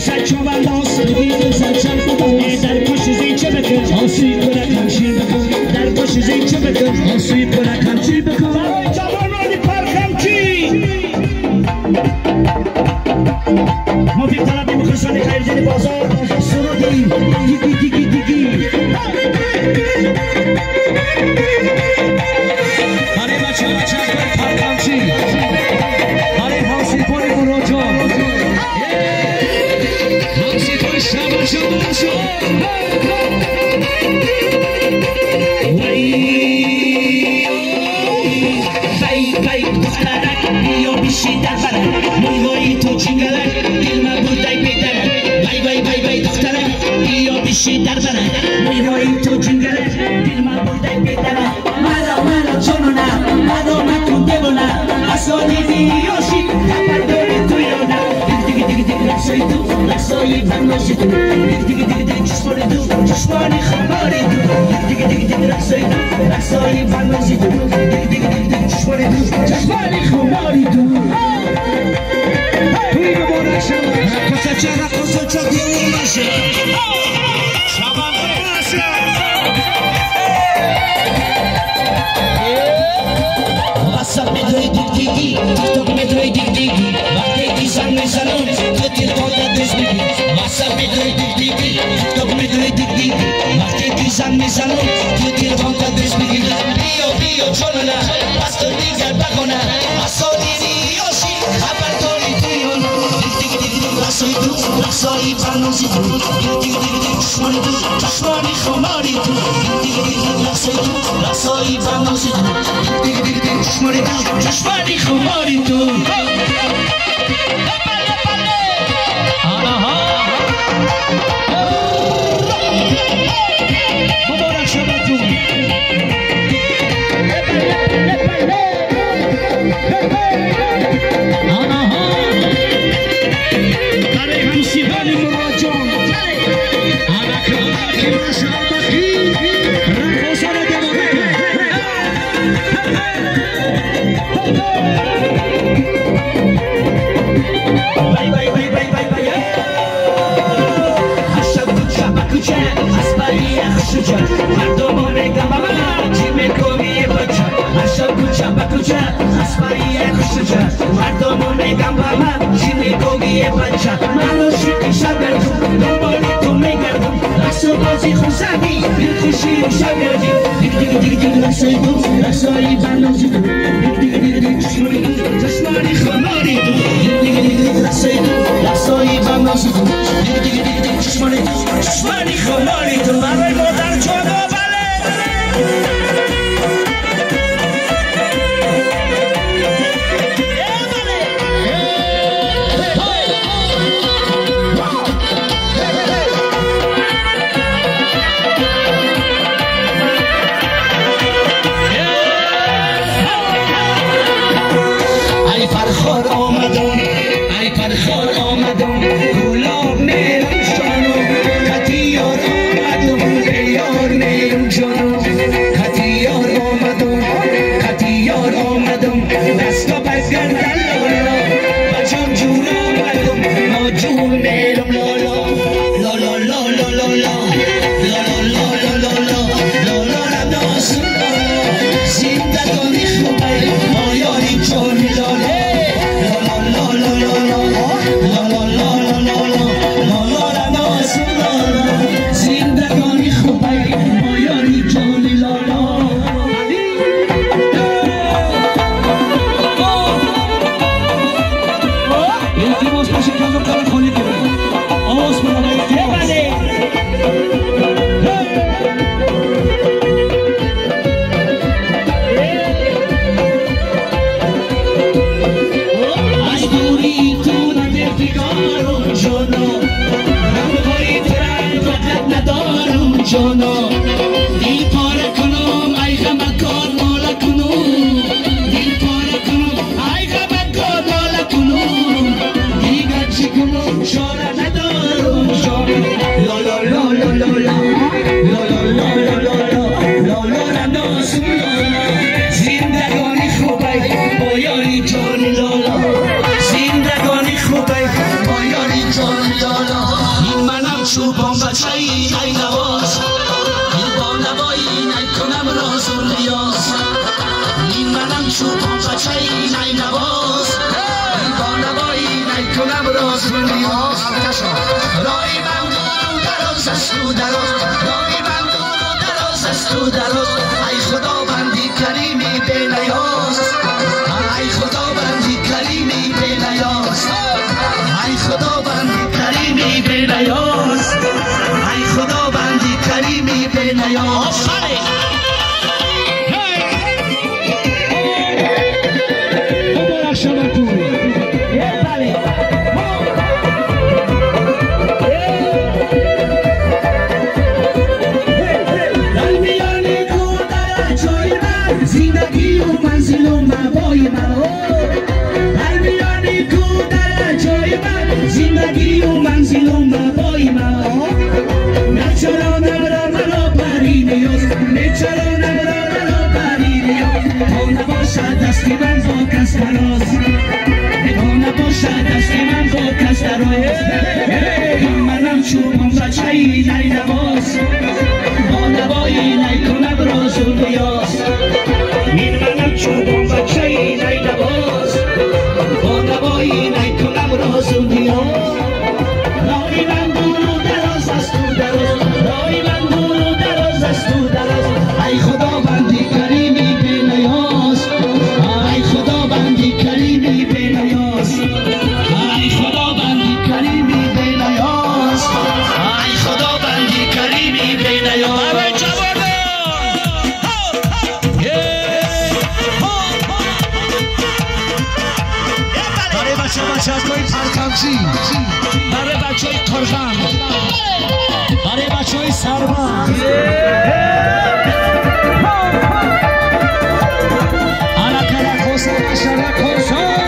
واسه چوبم داست بگیر سرچم بگیر در کش زیچه بکن آسیب کنه کمشیر بکن در کش زیچه بکن آسیب کنه کمشیر بکن برای جوانانی پرخمچی موفق طلبی مخلصان خیرزین بازار سرودی دیگی دیگی دیگی برای بچه پرخمچی برای حاسی پوری مراجع حاسی پوری شبا شبا شبا بیشی در برم موی تو چینگلک دل من بودای بیدرم وای دخترم بیا بیشی در برم موی تو چینگلک دل من بودای بیدرم مرا چونونم مرا مکن دیوونم اصلا دیوشی تپر دوری تویونم دیگه لحظایی تو لحظایی بناشی تو دیگه چشمانی خماری تو دیگه لحظایی تو لحظایی بناشی تو دیگه چشمانی خماری تو توی مبارک شد رقصه چه دیوون باشه شبان باشه واسه میدوی دیگی تو میدوی دیگی وقتی زن میزنم تو تیر خودت دست میگی واسه میدوی دیگی تو میدوی دیگی وقتی زن میزنم تو تیر خودت دست میگی بیا چونونه پس تو دیگر بکنه اصلا یاشی خبر داری تویون لحظایی تو لحظایی فرنوزی تو چشمانی تو چشمانی خماری تو لحظایی تو لحظایی فرنوزی تو چشمانی تو چشمانی خماری تو مبارک شبتون برای همسیبانی مراجعان که مشابهی رقصه را دواره بای هشم اسبایی خوشوچه مردم میگم بابا چی میکنی بچه هشم کوچه اسبایی خوشوچه مردم میگم بابا چی میکنی بچه منو شوکی شبرد دنبالی تو میگردم لحظه بازی خوزمی خوشی و شبردی دیگه لحظه تو لحظه‌ای بنازی تو دیگه چشمانی خماری تو دیگه لحظه تو لحظه‌ای بنازی تو دیگه چشمانی خماری تو برای مادر چوبا بله ای فرخار آمدم گلاب میرم شانو کتیار آمدم بیار میرم جانو کتیار آمدم دستا پس گردن لالا بچم جون آمدم ما جون میرم لالا لالا لالا لالا لالا لالا لالا رداسون لالا زندگانی خوبه ما یاری جون لالا زندگانی خوبه ما یاری جانی لالا التماس باشه که از کار خالی کنه آواز کنه از دوری تو ندیدگارم جانا رنگای ترنگ وقت ندارم جانا دل پاره کنم ای غمکار مالا کنم دل پاره کنم ای غمکار مالا کنم دیگر چی کنم شاره ندارم جانا لالا لالا لالا لالا لالا لالا لالا رداسم لالا زندگانی خوبه با یاری جانی لالا زندگانی خوبه با یاری جانی لالا چوبان بچه ای نواز با نوایی نکنم راز و ریاض این منم چوبان بچه ای نواز با نوایی نکنم راز و ریاض رای من دور و دراز است و دراز رای من دور و دراز است و دراز ای خدا بندی کریمی به نیاز ای خدا بندی کریمی به نیاز ای خدا بندی کریمی به نیاز ای خدا بندی کریمی به نیاز زندگی و منزل و مبای من در میان کو در جای من زندگی و منزل و مبای من نچرا نبرا مرا بری نیاز نچرا نبرا مرا بری نیاز تا نباشد دستی من با کس دراز تا نباشد دستی من با کس دراز منم چوبان بچه ای نواز با نوایی نکنم راز و ریاض این منم چوبان بچه ای نواز با نوایی نکنم راز و ریاض رای من دور و دراز است و دراز رای من دور و دراز است و دراز ای خدا بندی کریمی به نیاز ای خدا بندی کریمی به نیاز ای خدا بندی کریمی به نیاز ای خدا بندی کریمی به نیاز بچه های پرکمچی برای بچه های ترخم برای بچه های سربند علک حسین اشرک حسین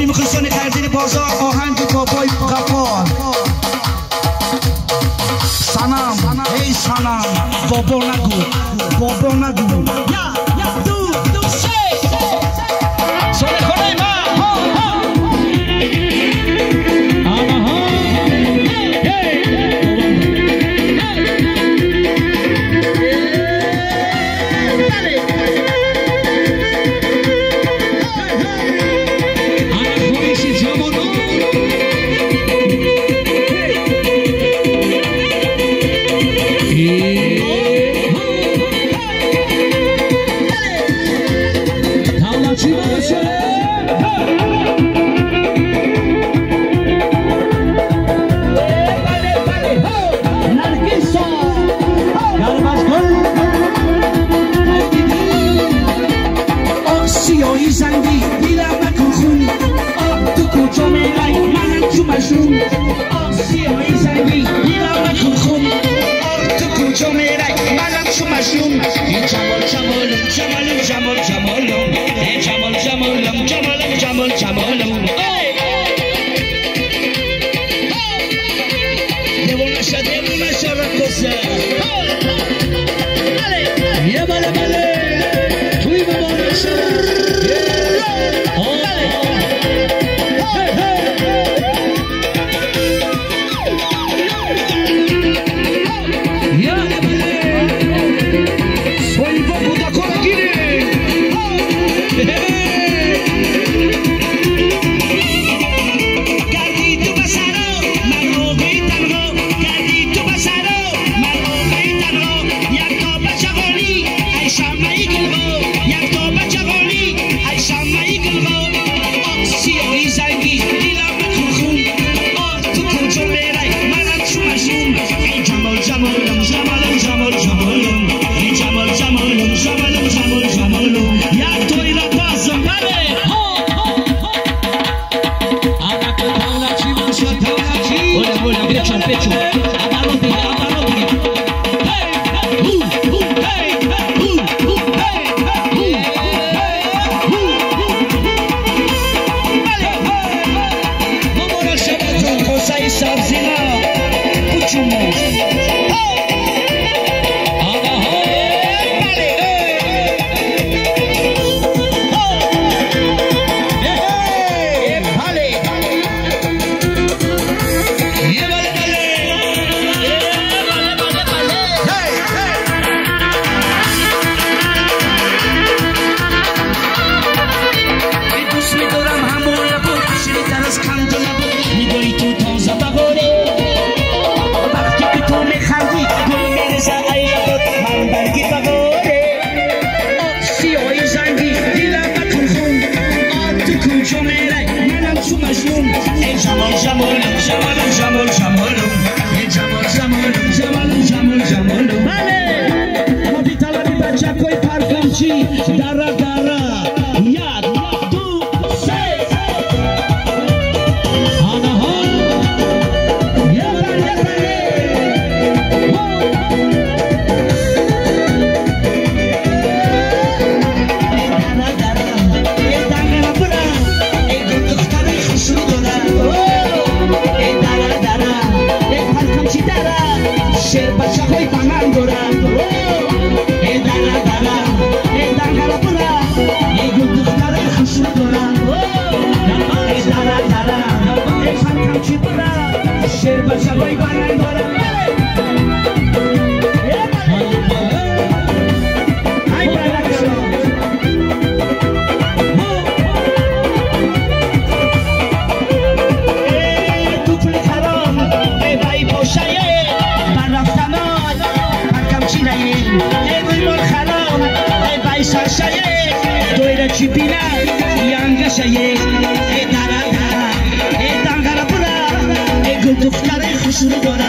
میخواستن خردین بازار آهنگ بابای غفار سلام بابا نگو بابا نگو یا دو سه سوال خونه ما دختر خوشرو دارم